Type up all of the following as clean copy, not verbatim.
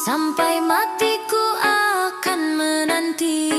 Sampai matiku akan menanti.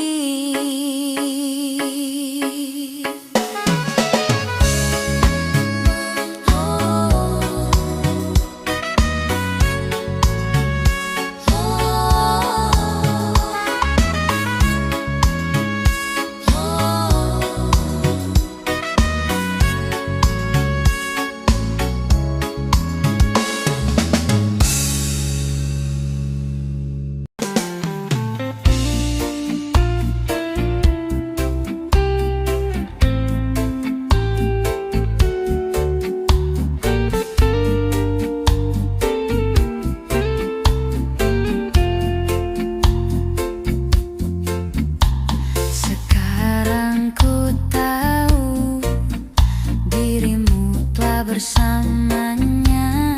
Bersamanya,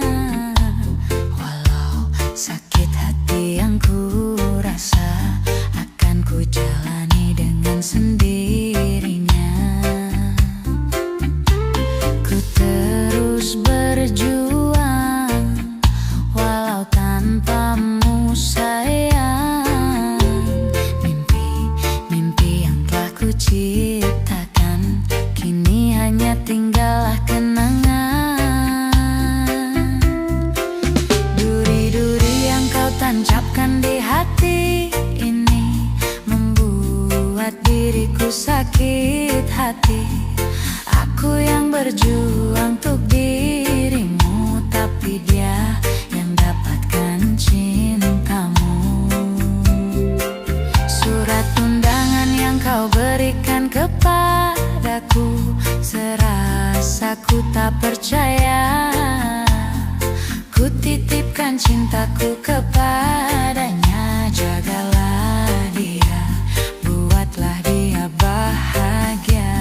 walau sakit hati yang ku rasa, akan ku jalani dengan sendirinya. Ku terus berjuang, walau tanpamu sayang. Mimpi yang telah ku ciptakan, kini hanya tinggallah kenangan. Tancapkan di hati ini, membuat diriku sakit hati. Aku yang berjuang untuk dirimu, tapi dia yang dapatkan cintamu. Surat undangan yang kau berikan kepadaku, serasa ku tak percaya. Ku titipkan cintaku kepadanya, jagalah dia, buatlah dia bahagia.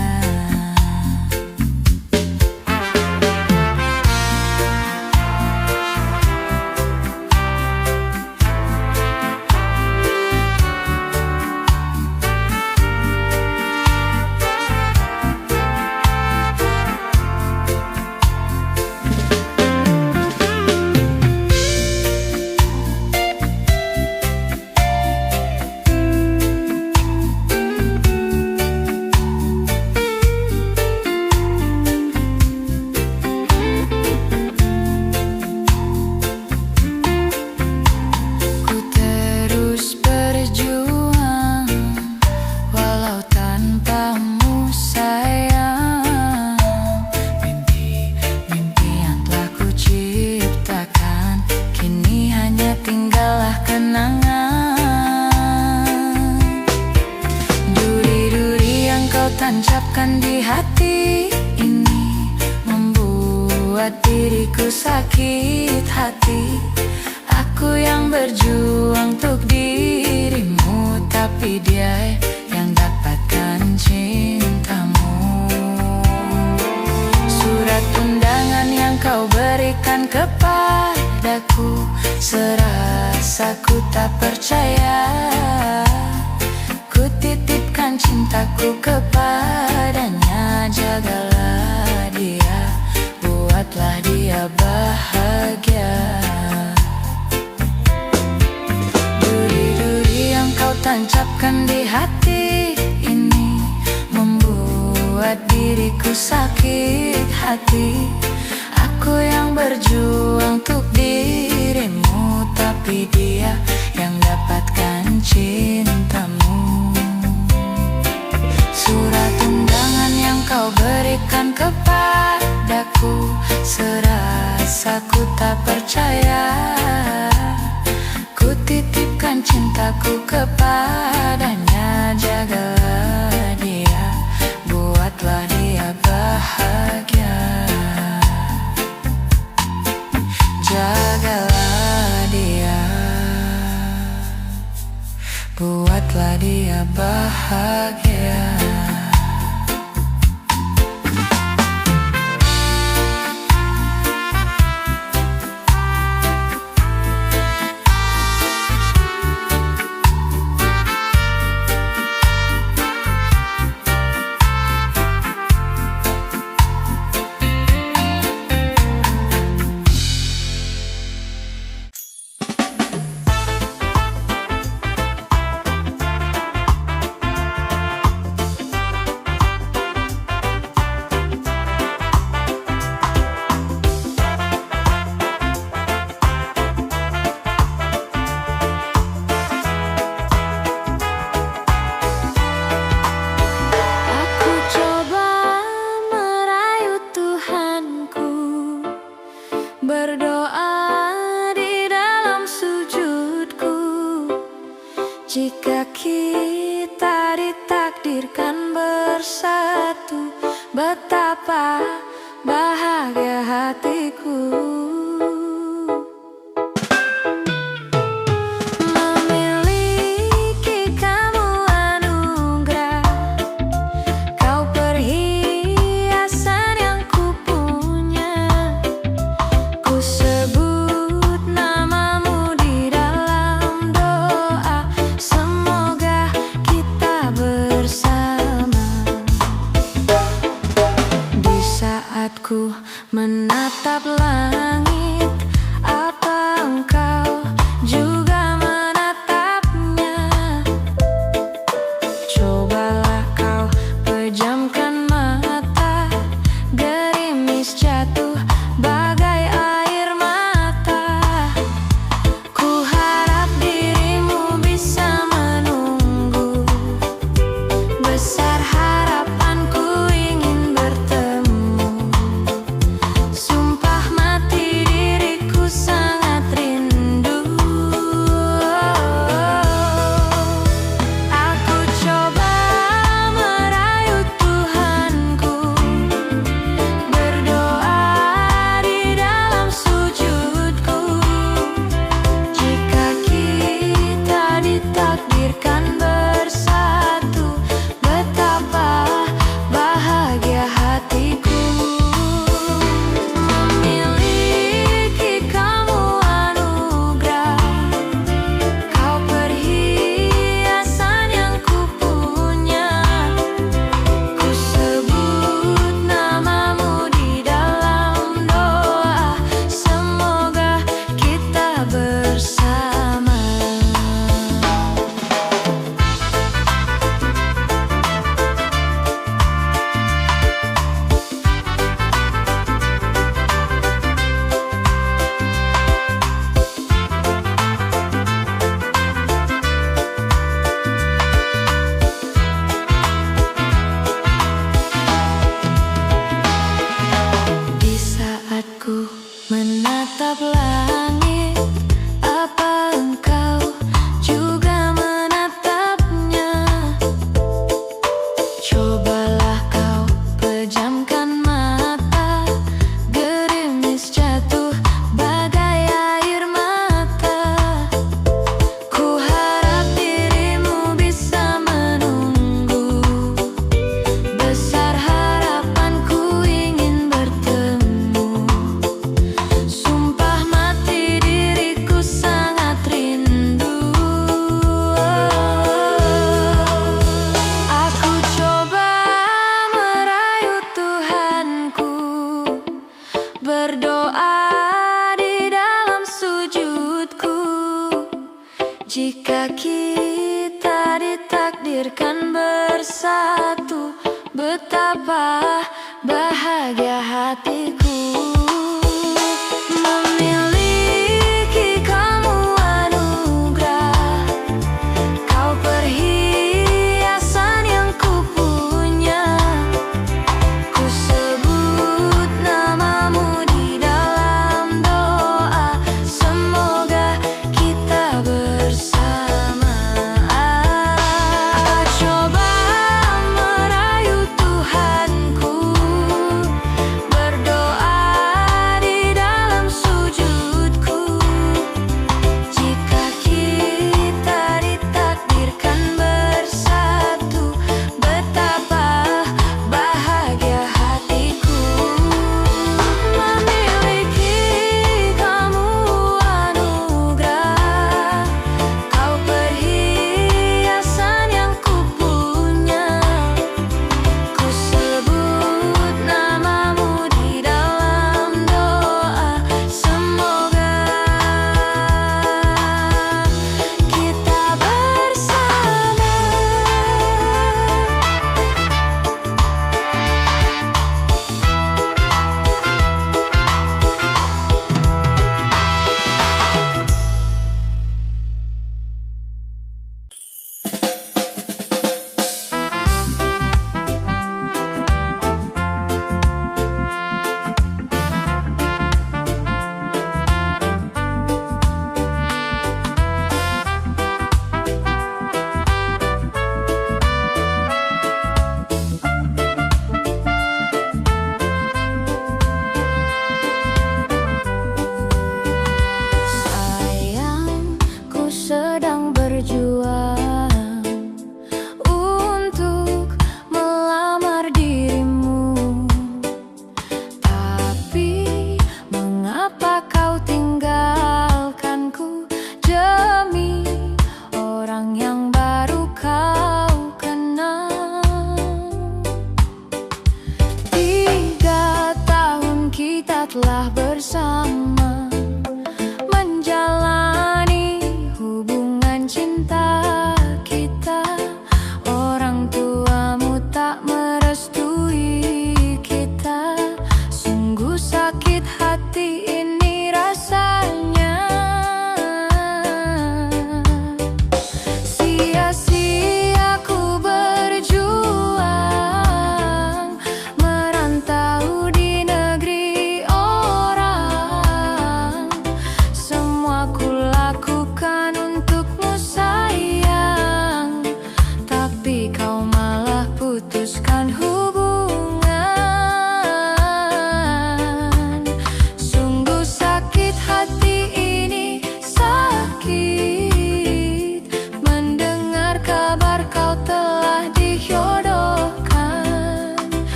Tancapkan di hati ini, membuat diriku sakit hati. Aku yang berjuang untuk dirimu, tapi dia yang dapatkan cintamu. Surat undangan yang kau berikan kepadaku, serasa ku tak percaya. Ku titipkan cintaku kepadanya, jagalah dia, buatlah dia bahagia. Duri-duri yang kau tancapkan di hati ini, membuat diriku sakit hati. Aku yang berjuang untuk dirimu, tapi dia yang dapatkan cintamu. Surat undangan yang kau berikan kepadaku, serasa ku tak percaya. Ku titipkan cintaku kepadanya, jagalah dia, buatlah dia bahagia. Jagalah dia, buatlah dia bahagia. Jika kita ditakdirkan bersatu, betapa bahagia hatiku. Memiliki kamu anugerah, kau perhiasan yang kupunya. Ku sebut namamu di dalam doa, semoga kita bersama. Di saat ku menatap langit, apa engkau juga menatapnya? Cobalah kau pejamkan mata, gerimis jatuh bagai air mata. Ku harap dirimu bisa menunggu, besar harapanku ingin bertemu. Sumpah mati diriku sangat rindu. Aku coba merayu Tuhanku, berdoa di dalam sujudku. Jika kita ditakdirkan bersatu, betapa bahagia hatiku. Memiliki kamu anugerah, kau perhiasan yang kupunya. Ku sebut namamu di dalam doa, semoga kita bersama. Di saat ku menatap langit, apa engkau juga menatapnya? Cobalah kau pejamkan mata, gerimis jatuh bagai air mata. Ku harap dirimu bisa menunggu, besar harapanku ingin bertemu. Sumpah mati diriku sangat rindu. Aku coba merayu Tuhanku, berdoa di dalam sujudku. Jika kita ditakdirkan bersatu, betapa bahagia hatiku. Memiliki kamu anugerah, kau perhiasan yang kupunya. Ku sebut namamu di dalam doa, semoga kita bersama. Aku coba merayu Tuhanku, berdoa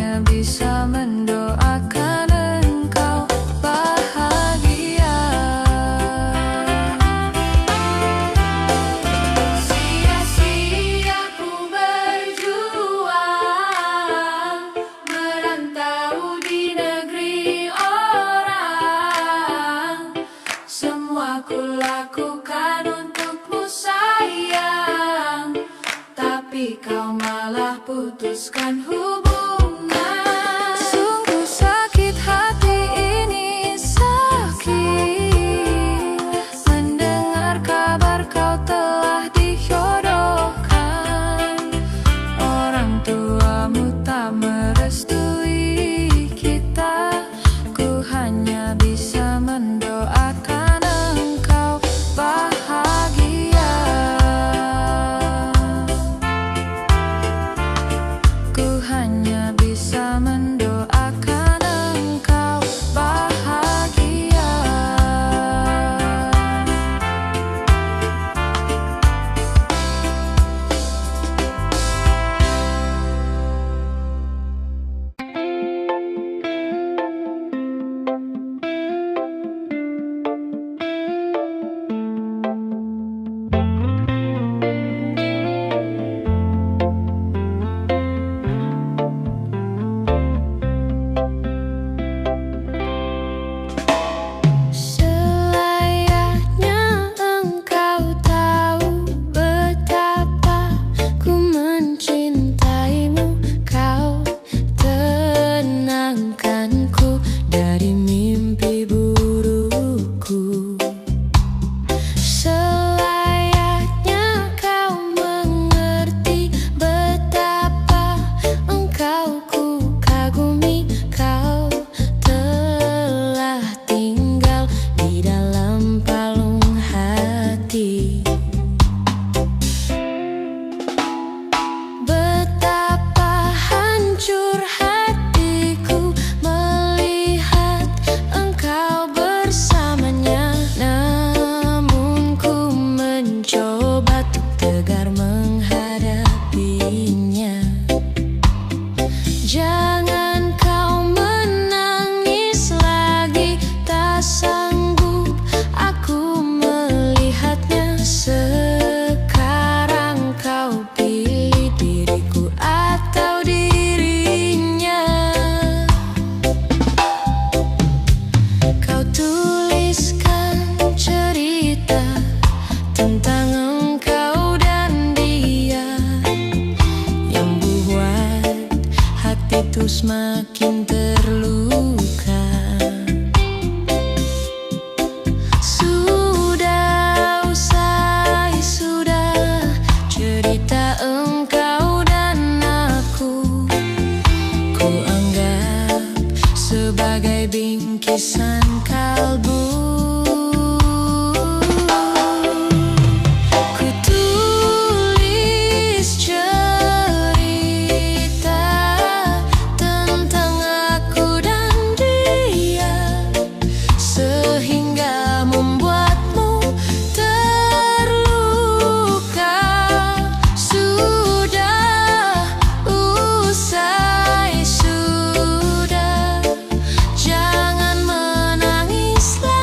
hanya bisa mendoakan engkau bahagia. Sia-sia ku berjuang, merantau di negeri orang. Semua ku lakukan untukmu sayang, tapi kau malah putuskan hubungan. Sungguh sakit hati ini, sakit mendengar kabar kau telah dijodohkan. Orang tuamu tak merestui kita, ku hanya bisa mendoakan engkau bahagia. Ku hanya bisa mendoakan engkau bahagia. Selayaknya engkau tahu betapa ku mencintaimu. Kau tenangkanku dari mimpi burukku. Selayaknya kau mengerti betapa engkau ku kagumi. Kau telah tinggal di dalam palung hati. Betapa hancur hatiku melihat engkau bersamanya. Namun ku mencoba untuk tegar menghadapinya. Jangan kau menangis lagi, tak sanggup aku melihatnya. Sekarang kau pilih diriku atau dirinya. Kau tuliskan cerita tentang engkau dan dia, yang buat hatiku semakin terluka. Sudah usai, sudah cerita engkau dan aku. Ku anggap sebagai bingkisan kalbu. Ku tulis cerita tentang aku dan dia, sehingga membuatmu terluka. Sudah usai, sudah, jangan menangis lagi.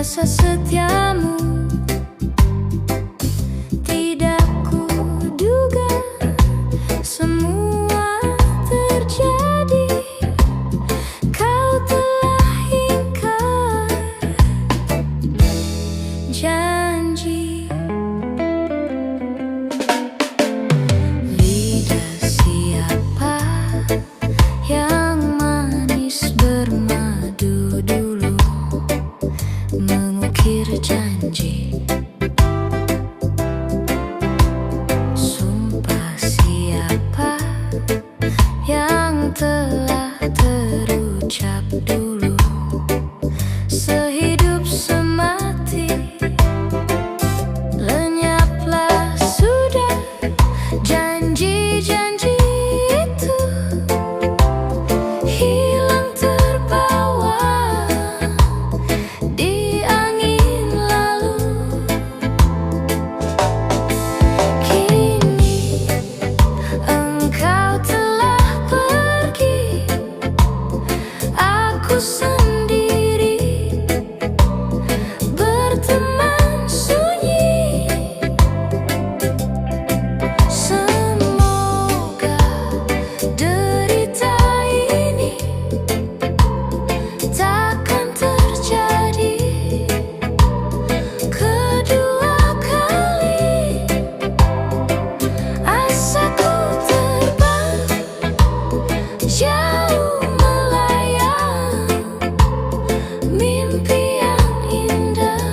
rasa setiamu. Tidak kuduga semua terjadi. Kau telah ingkar janji. Lidah siapa yang manis bermadu dulu mengukir janji. Sumpah siapa yang telah terucap dulu sehidup semati. Lenyaplah sudah janji-janji itu, hilang terbawa di angin lalu. Kini engkau telah pergi, aku sendiri berteman sunyi. Semoga derita ini takkan terjadi kedua kali. Asaku terbang jauh melayang, mimpi yang indah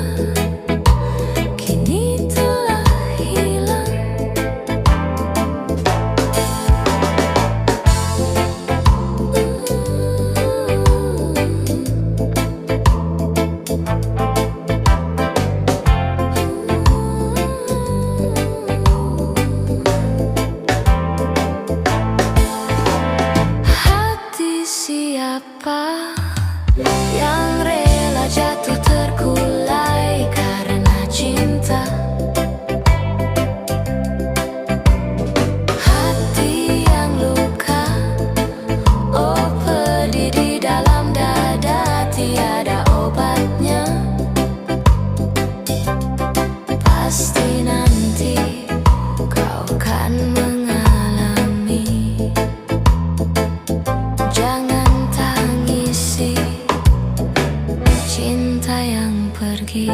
kini telah hilang. Hati siapa yang rela jatuh terkulai karena cinta? Hati yang luka, oh pedih di dalam dada, tiada obatnya. Pasti nanti kau kan mengalami. Jangan tangisi cinta yang pergi.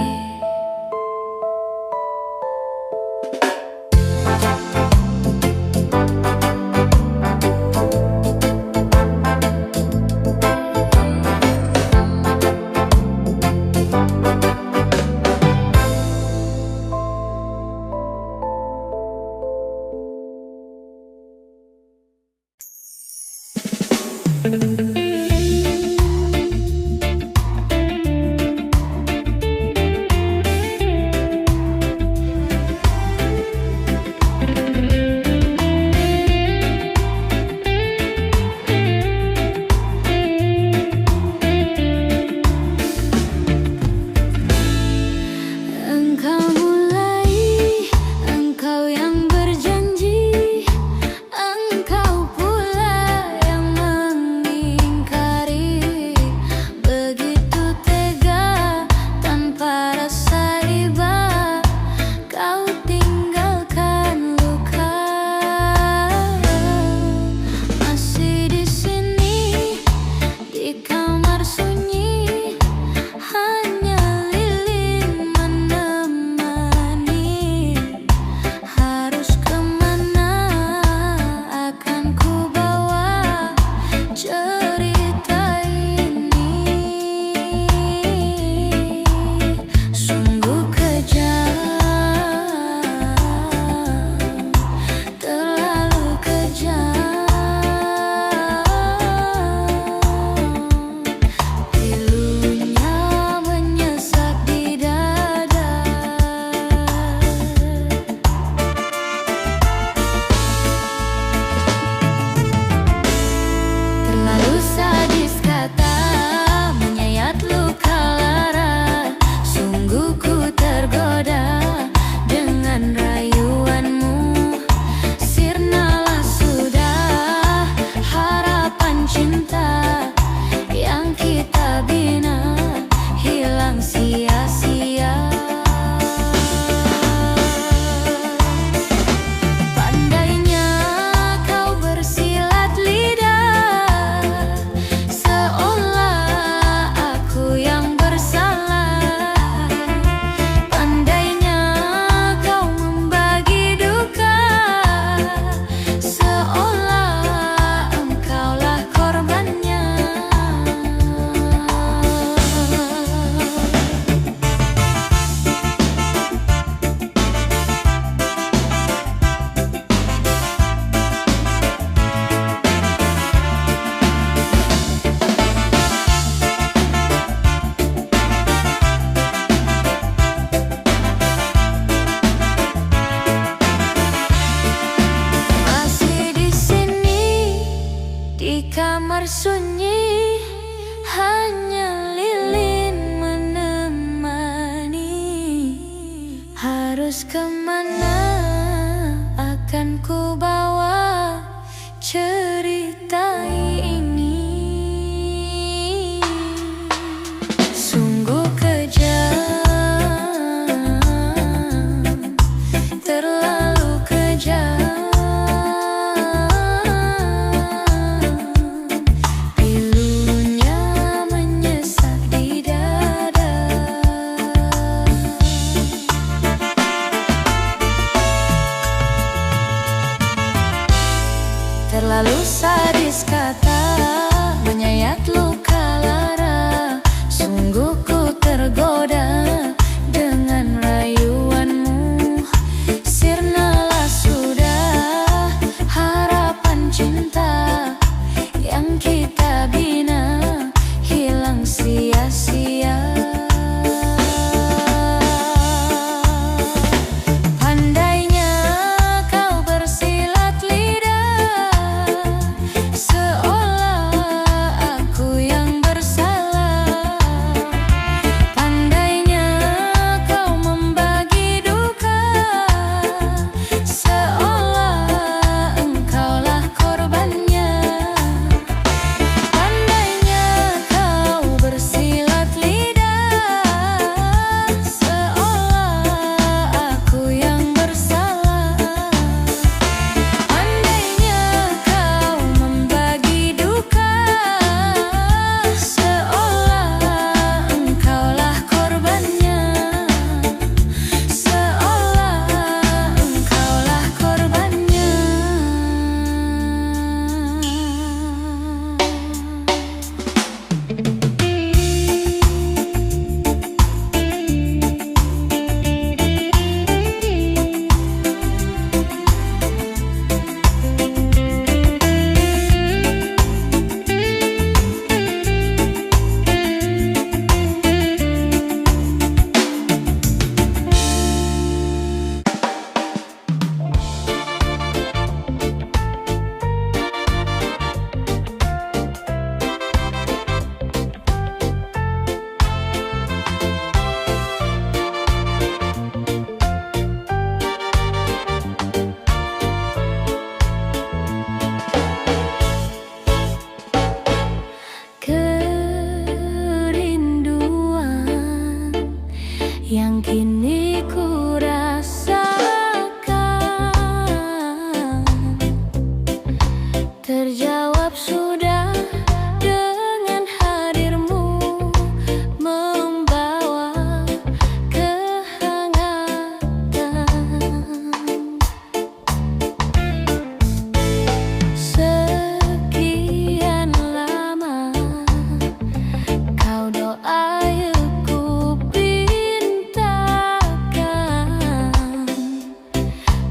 airku pintakan,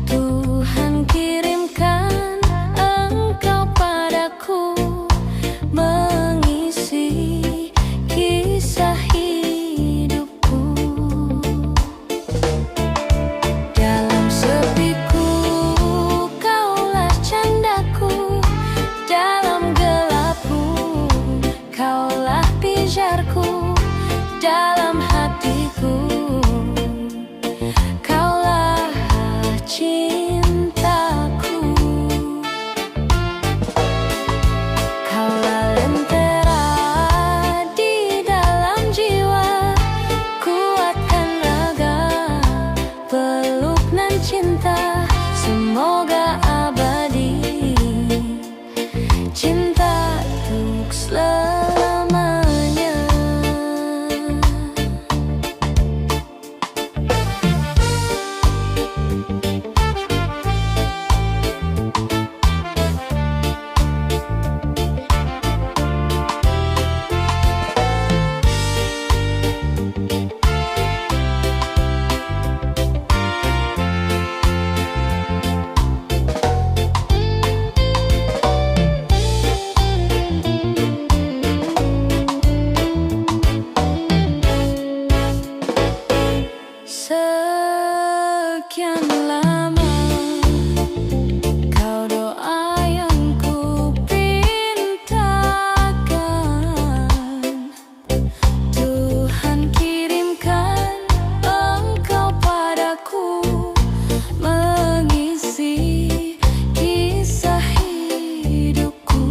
Tuhan kirimkan Engkau padaku, mengisi kisah hidupku. Dalam sepiku Kaulah candaku, dalam gelapku Kaulah pijarku, dalam hatiku Kaulah cintaku. Kaulah lentera di dalam jiwa, kuatkan raga, peluk nan cinta, semoga abadi, cinta untuk selamanya. Sekian lama Kau doa yang ku pintakan, Tuhan kirimkan Engkau padaku, mengisi kisah hidupku.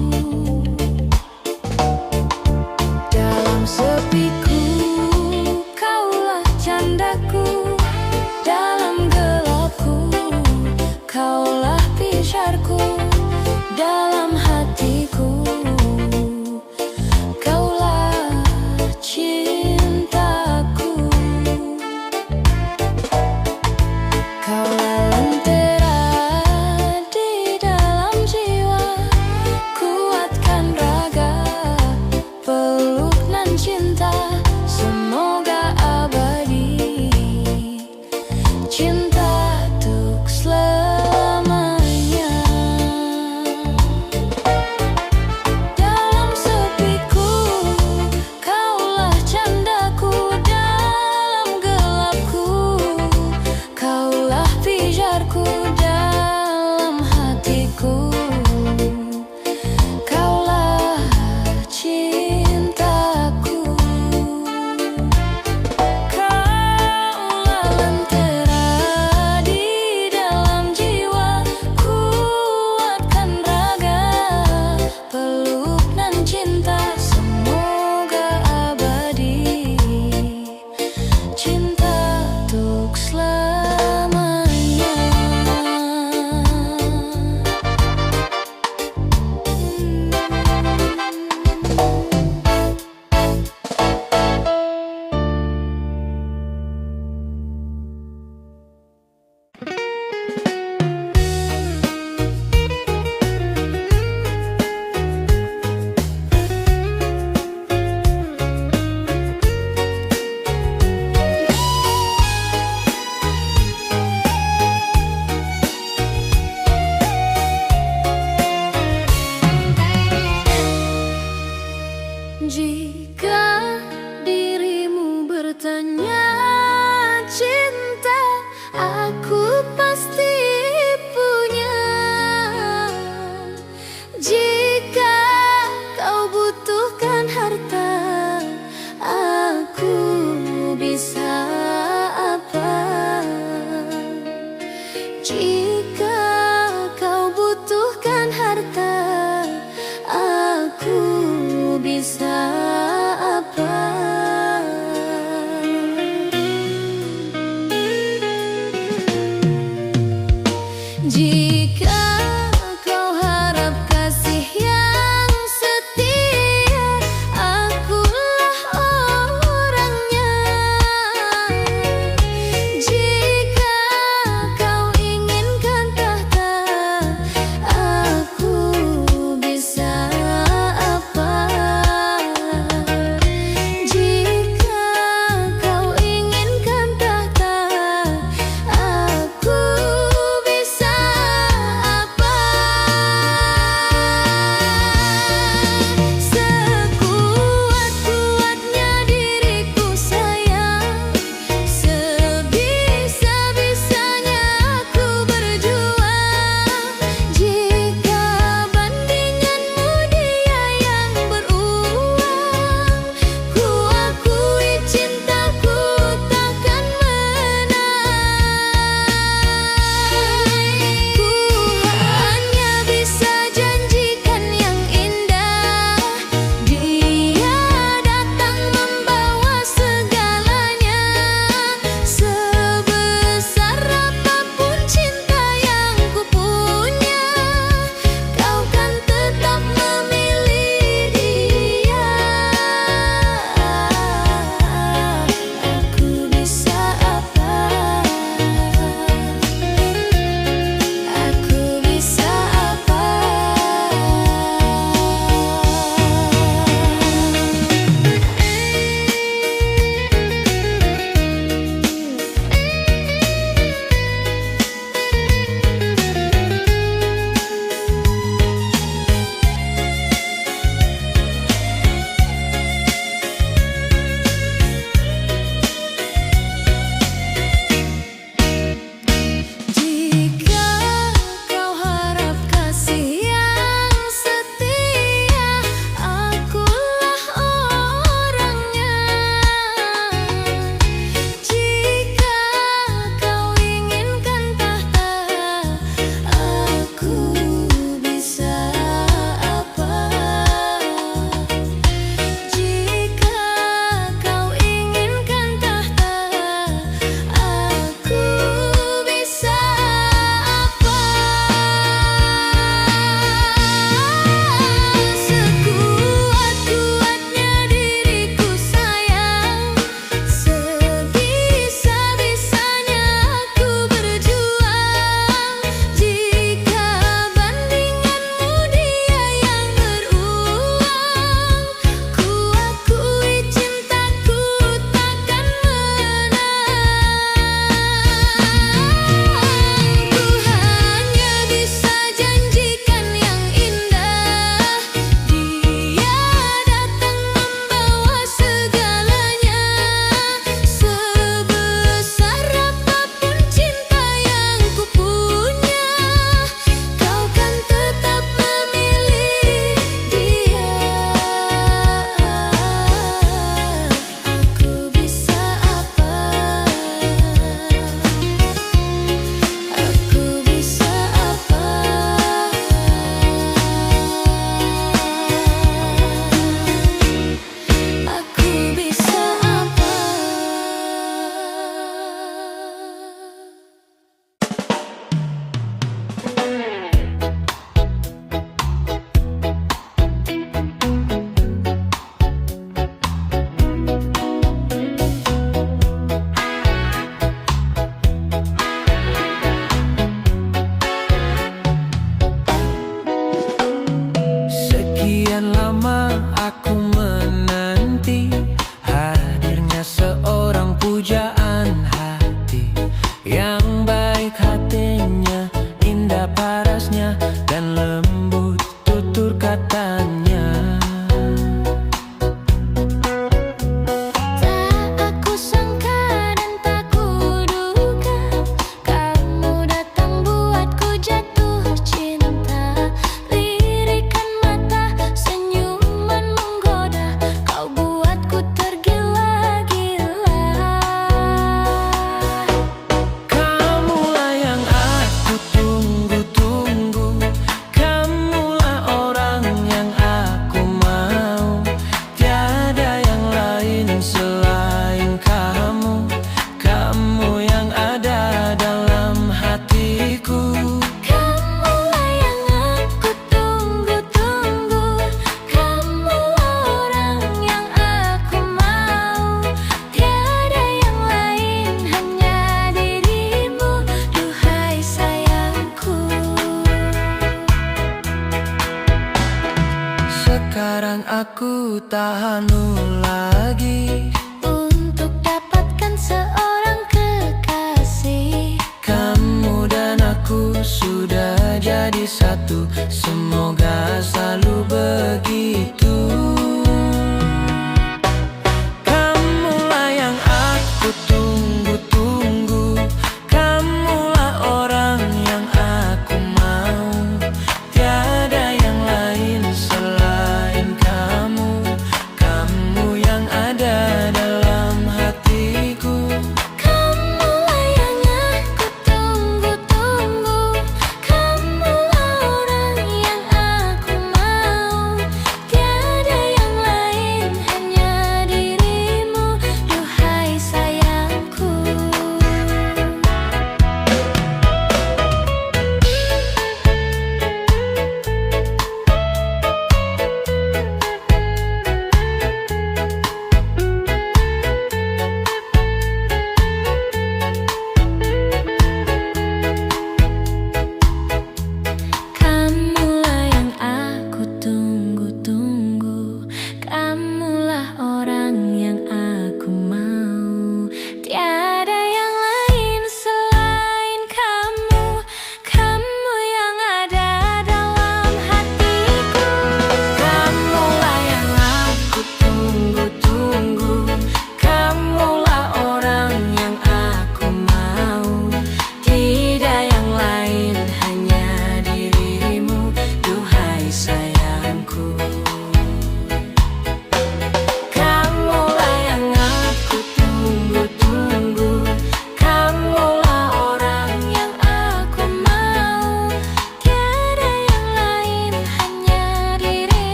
Dalam sepiku Kaulah candaku, dalam gelapku Kaulah pijarku, dalam hatiku Kaulah cintaku. Kaulah lentera di dalam jiwa, kuatkan raga, peluk nan cinta, semoga abadi, cinta untuk selamanya. Dalam sepiku Kaulah canda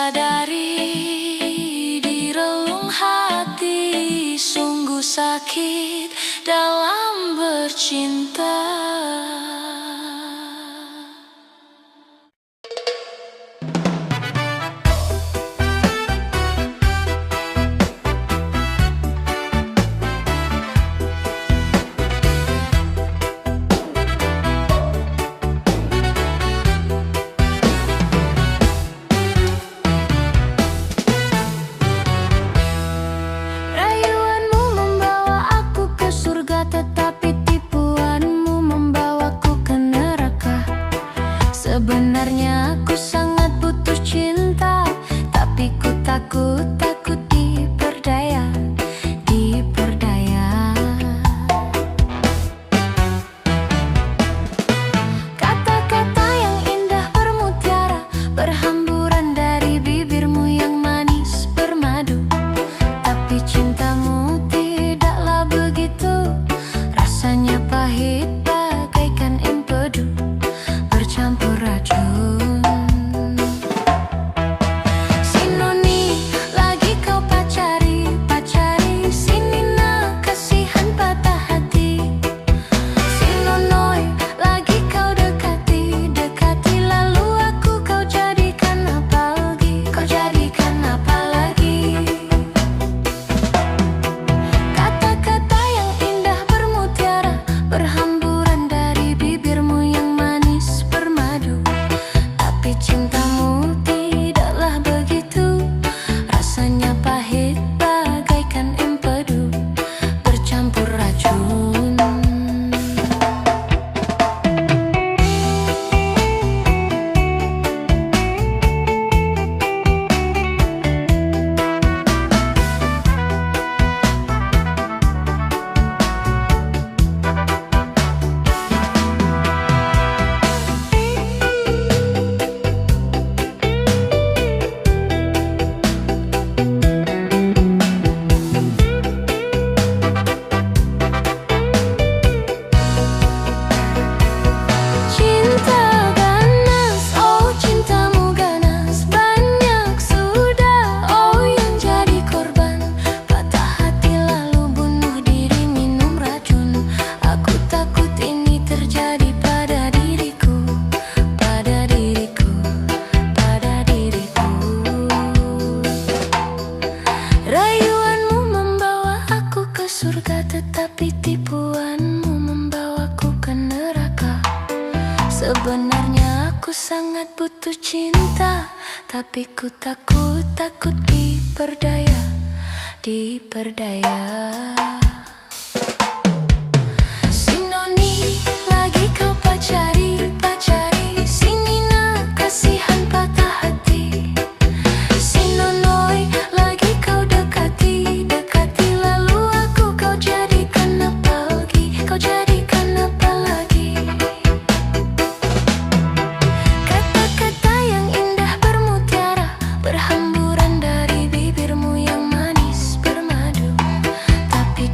sadari di relung hati, sungguh sakit dalam bercinta. Sebenarnya aku sangat butuh cinta, tapi ku takut diperdaya. Kata-kata yang indah bermutiara berhamburan dari bibirmu yang manis bermadu. Tapi cintamu tidaklah begitu, rasanya pahit bagaikan empedu bercampur racun. Sinoni lagi kau pacari, sini nak kasihan patah hati. Sinonoi lagi kau dekati, lalu aku kau jadikan apa lagi, Kata-kata yang indah bermutiara berhamburan dari bibirmu yang manis bermadu. Tapi cintamu tidaklah begitu, rasanya pahit bagaikan empedu bercampur racun. Cinta ganas, oh cintamu ganas, banyak sudah oh yang jadi korban. Patah hati lalu bunuh diri minum racun. Aku takut ini terjadi pada diriku. Rayuanmu membawa aku ke surga, tetapi tipuanmu membawaku ke neraka. Sebenarnya aku sangat butuh cinta, tapi ku takut diperdaya. Sinoni lagi kau pacari, sini nak kasihan patah hati. Sinonoi lagi kau dekati, lalu aku kau jadikan apa lagi, Kata-kata yang indah bermutiara berhamburan dari bibirmu yang manis bermadu. Tapi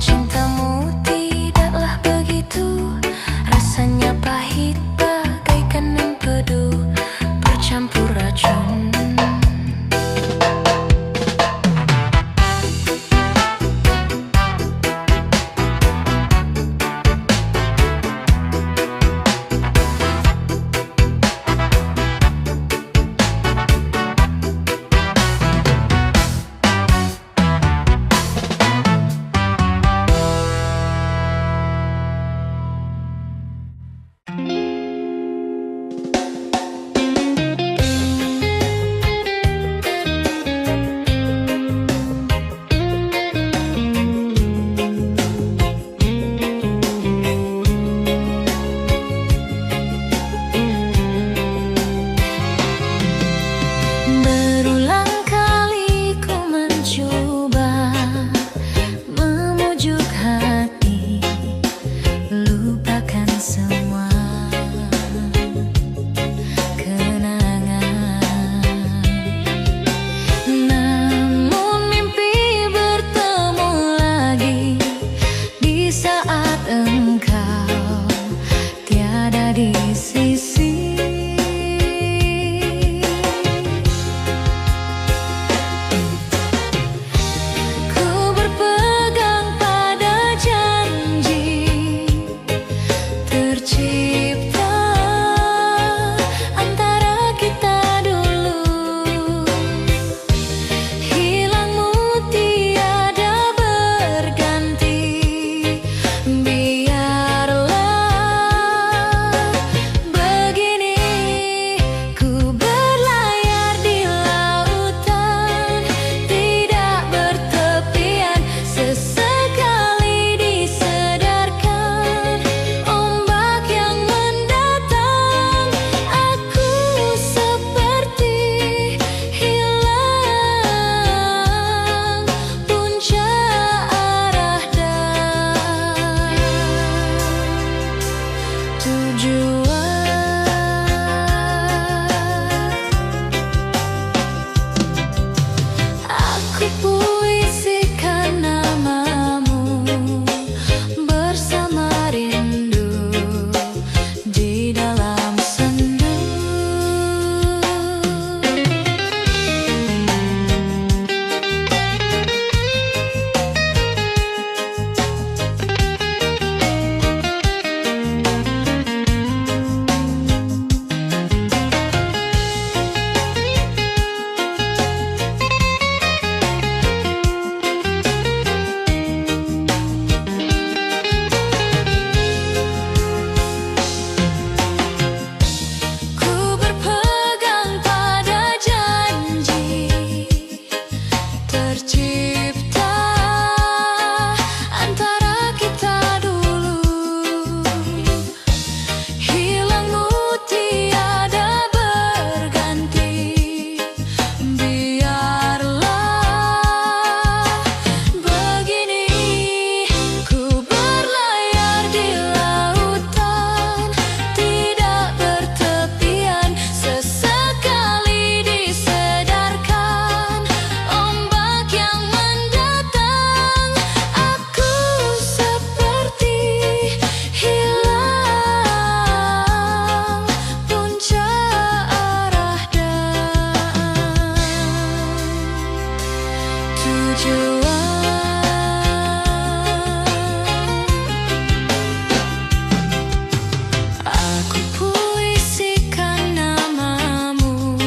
Aku puisikan namamu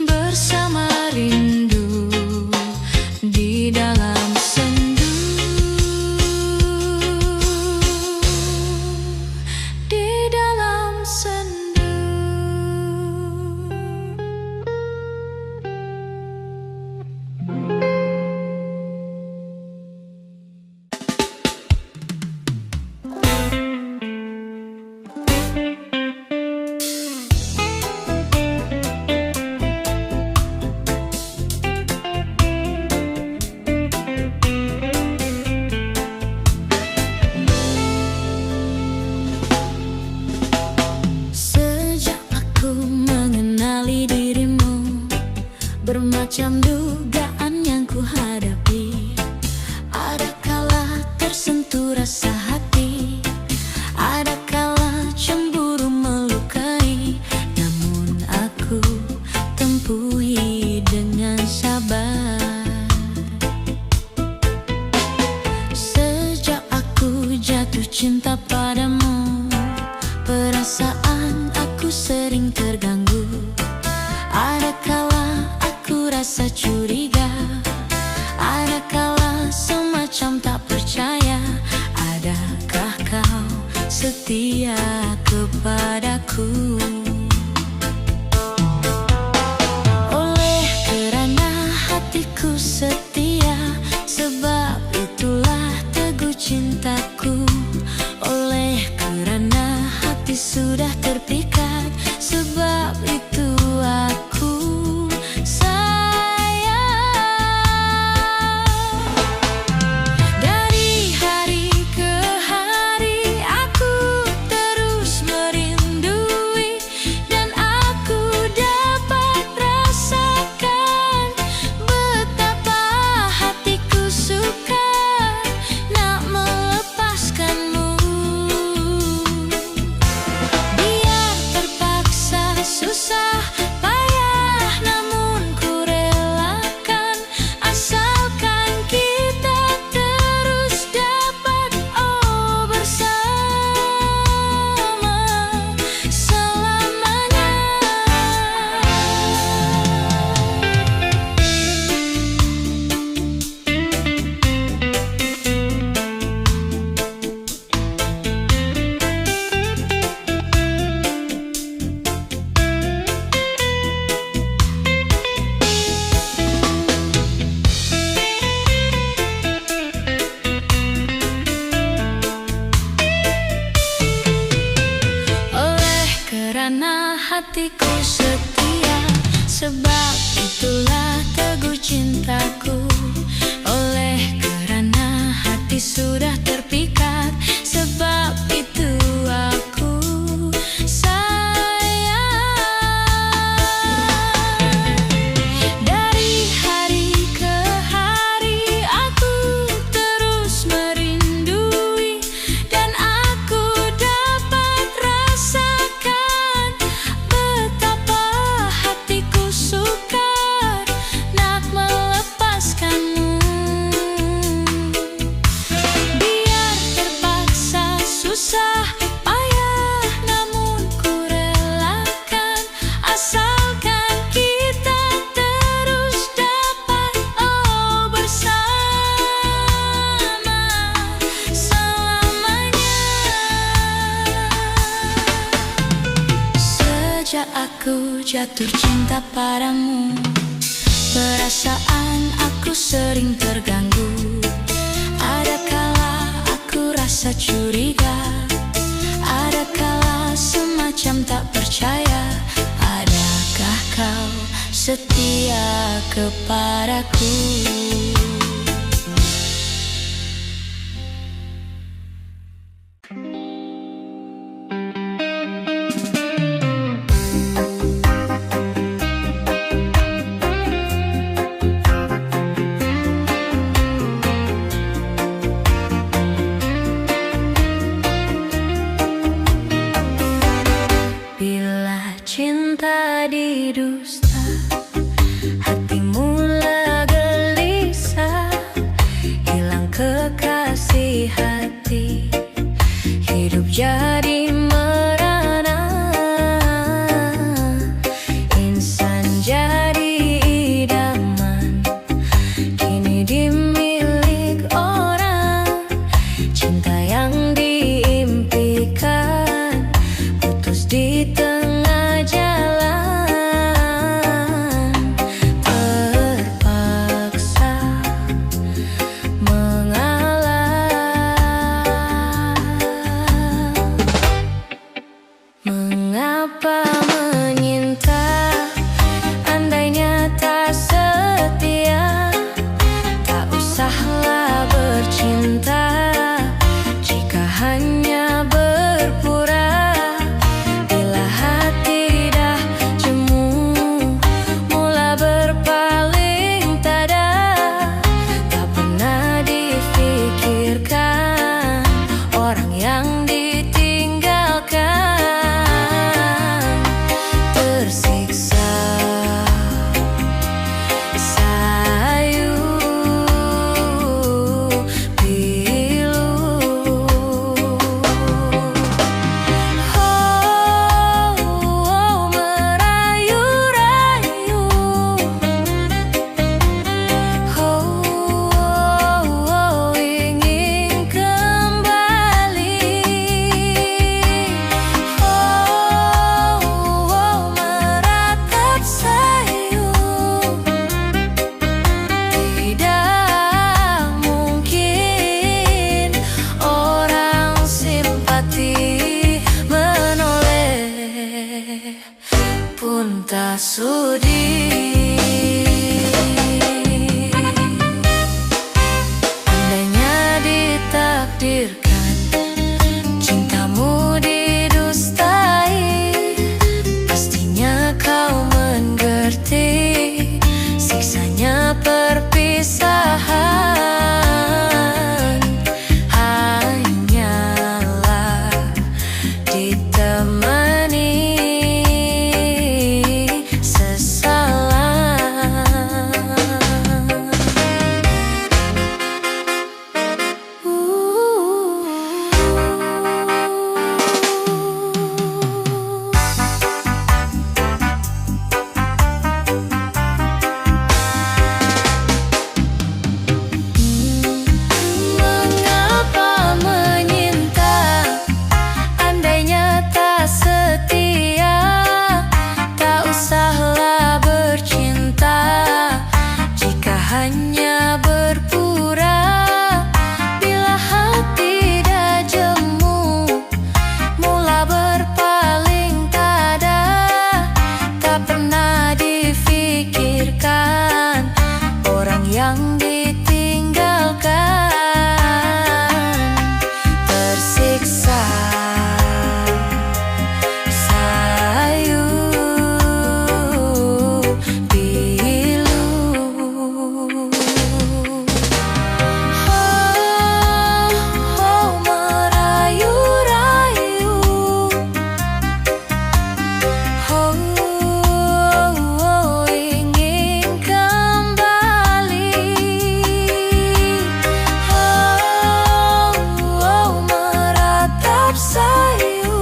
bersama rindu di dalam sendu, di dalam sendu. Sejak aku mengenali dirimu, bermacam dugaan yang ku hadapi. Ada kala tersentuh rasa hati, ada kala cemburu melukai. Namun aku tempuhi dengan sabar. Sejak aku jatuh cinta padamu, perasaan aku sering terganggu. Ada kala aku rasa curiga, ada kala semacam tak percaya. Adakah kau setia kepadaku? Oleh kerana hatiku setia, sebab itulah teguh cintaku. Oleh kerana hati sudah terpikat, sebab itu aku sayang. Dari hari ke hari aku terus merindui, dan aku dapat rasakan betapa hatiku sukar nak melepaskanmu. Biar terpaksa susah payah, namun ku relakan, asalkan kita terus dapat bersama selamanya. Oleh kerana hatiku setia, sebab itulah teguh cintaku. Oleh kerana hati sudah terpikat, sebab itu aku sayang. Dari hari ke hari aku terus merindui, dan aku dapat rasakan betapa hatiku sukar nak melepaskanmu. Biar terpaksa susah payah, namun ku relakan, asalkan kita terus dapat bersama selamanya. Sejak aku jatuh cinta padamu, perasaan aku sering terganggu. Ada kala aku rasa curiga, ada kala semacam tak percaya. Adakah kau setia kepadaku? cinta didusta, hati mula gelisah. perpisahan hanyalah ditemani sesalan. Mengapa menyinta, andainya tak setia? Tak usahlah bercinta jika hanya berpura. Bila hati dah jemu, mula berpaling tada. Tak pernah difikirkan orang yang ditinggalkan. Tersiksa sayu pilu. Oh, merayu-rayu. Oh, ingin kembali. Oh, meratap sayu.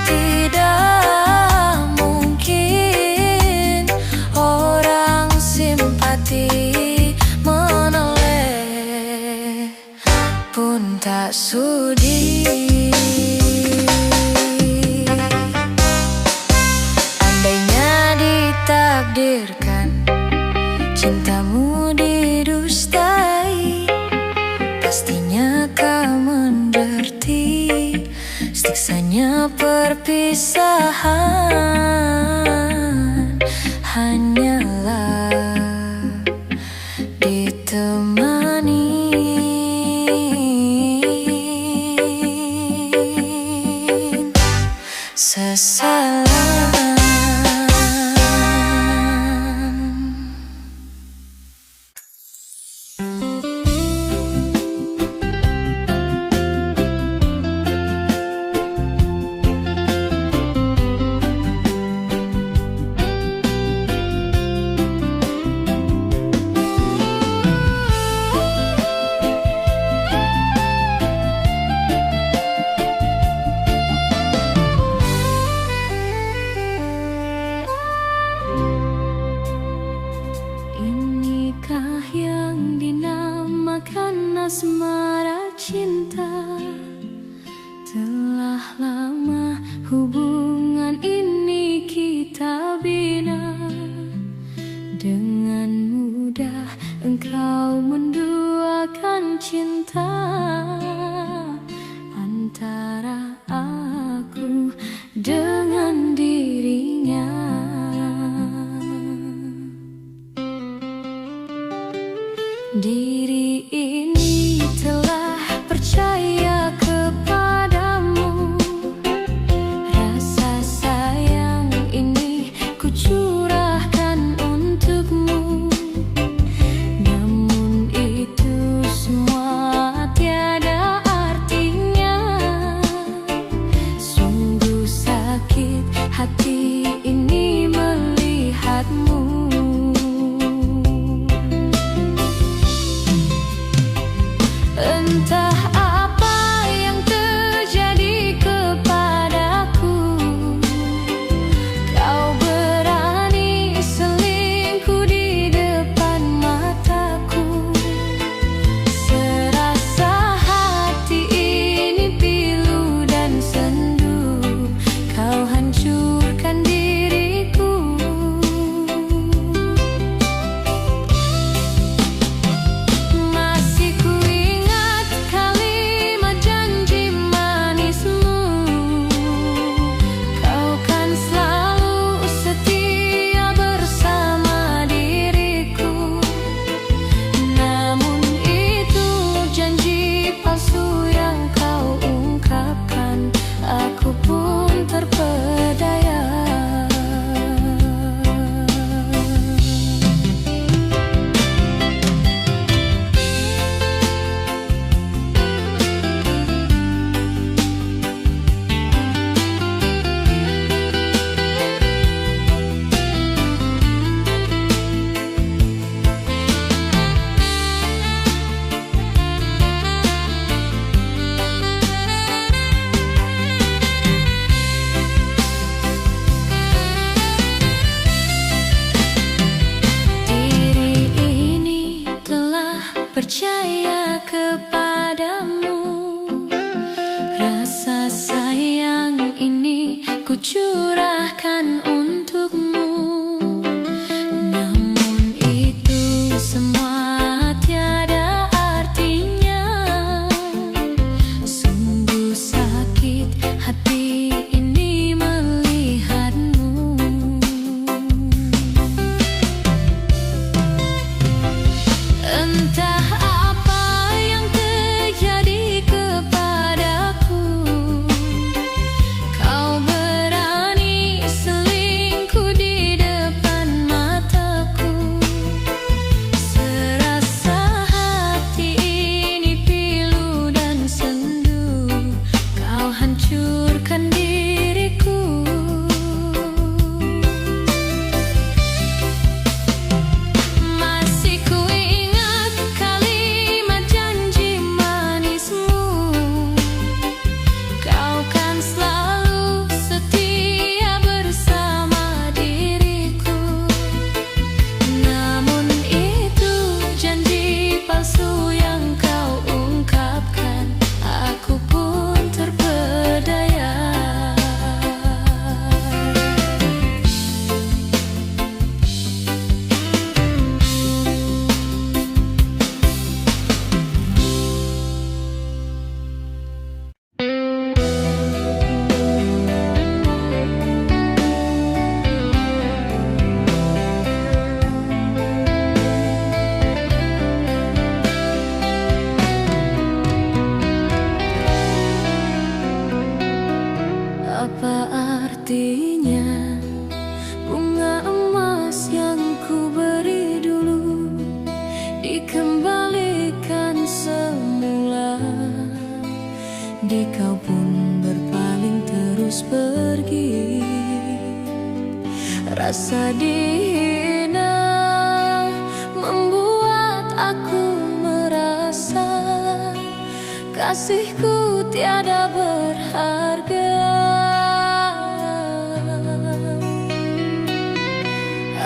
Tidak mungkin orang simpati menoleh pun tak sudi. Andainya ditakdirkan cintamu didustai, pastinya kau menderti siksanya perpisahan hanyalah ditemani sesalan. Inikah yang dinamakan asmara cinta? Telah lama hubungan ini kita bina. Dengan mudah engkau menduakan cinta antara aku dengan dirinya. Diri ini telah percaya kepadamu. Rasa sayang ini ku curahkan untukmu. Namun itu semua tiada artinya. Sungguh sakit hati ini melihatmu. percaya kepadamu. Rasa sayang ini ku curahkan untukmu. Namun itu semua tiada artinya. Sungguh sakit hati ini melihatmu. Entah apa yang terjadi kepadaku, kau berani selingkuh di depan mataku. Serasa hati ini pilu dan sendu, kau hancurkan diriku. Masih ku ingat kalimat janji manismu, kau kan selalu setia bersama diriku. Namun itu janji palsu yang kau ungkapkan, aku pun terpedaya. Apa artinya bunga emas yang ku beri dulu dikembalikan semula? Di kau pun berpaling terus pergi. Rasa dihina membuat aku merasa kasihku tiada berharga.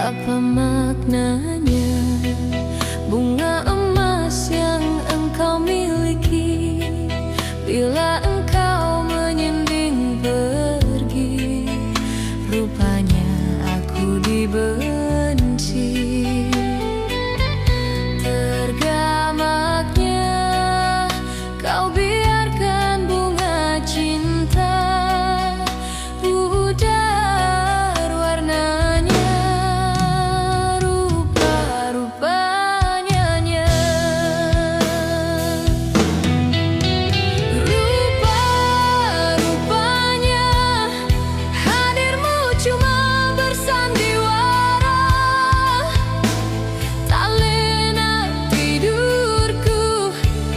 Apa maknanya bunga emas yang engkau miliki bila engkau menyending pergi? Rupanya aku dibenci. Tergamaknya kau biarkan bunga cinta pudar warnanya, rupa-rupanya. Rupa-rupanya hadirmu cuma bersandiwara, tak lena tidurku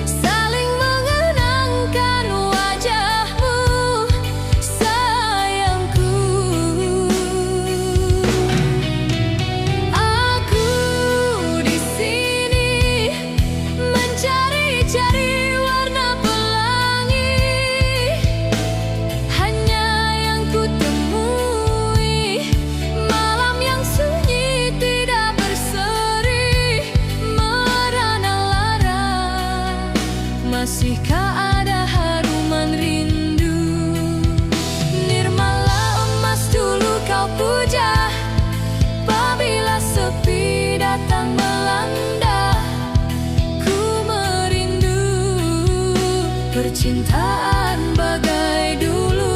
saling mengenangkan wajahmu, sayangku. Aku di sini mencari-cari warna pelangi, hanya yang ku temui malam yang sunyi tidak berseri, merana lara. Masihkah ada haruman rindu? Nirmala emas dulu kau puja, apabila sepi datang melanda, ku merindu percintaan bagai dulu.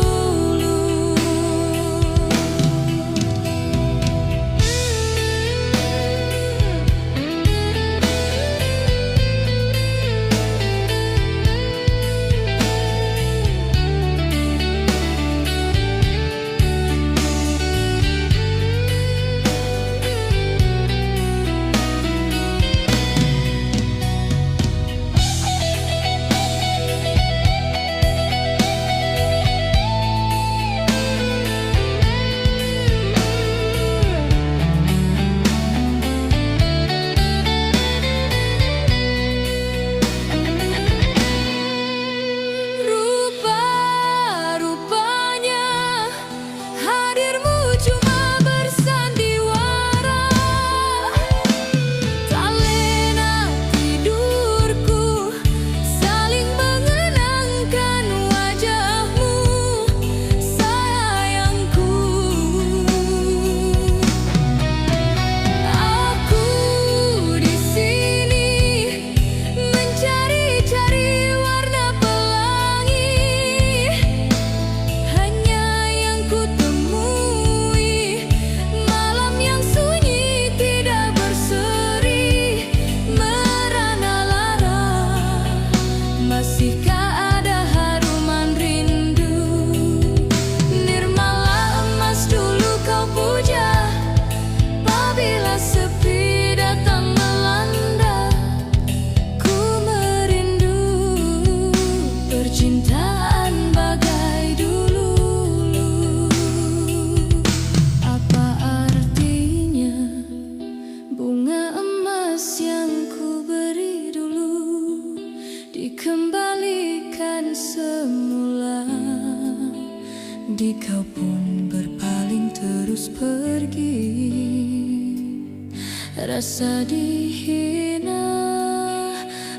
Rasa dihina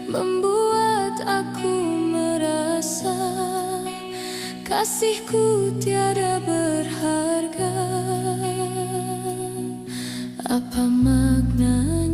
membuat aku merasa kasihku tiada berharga. Apa maknanya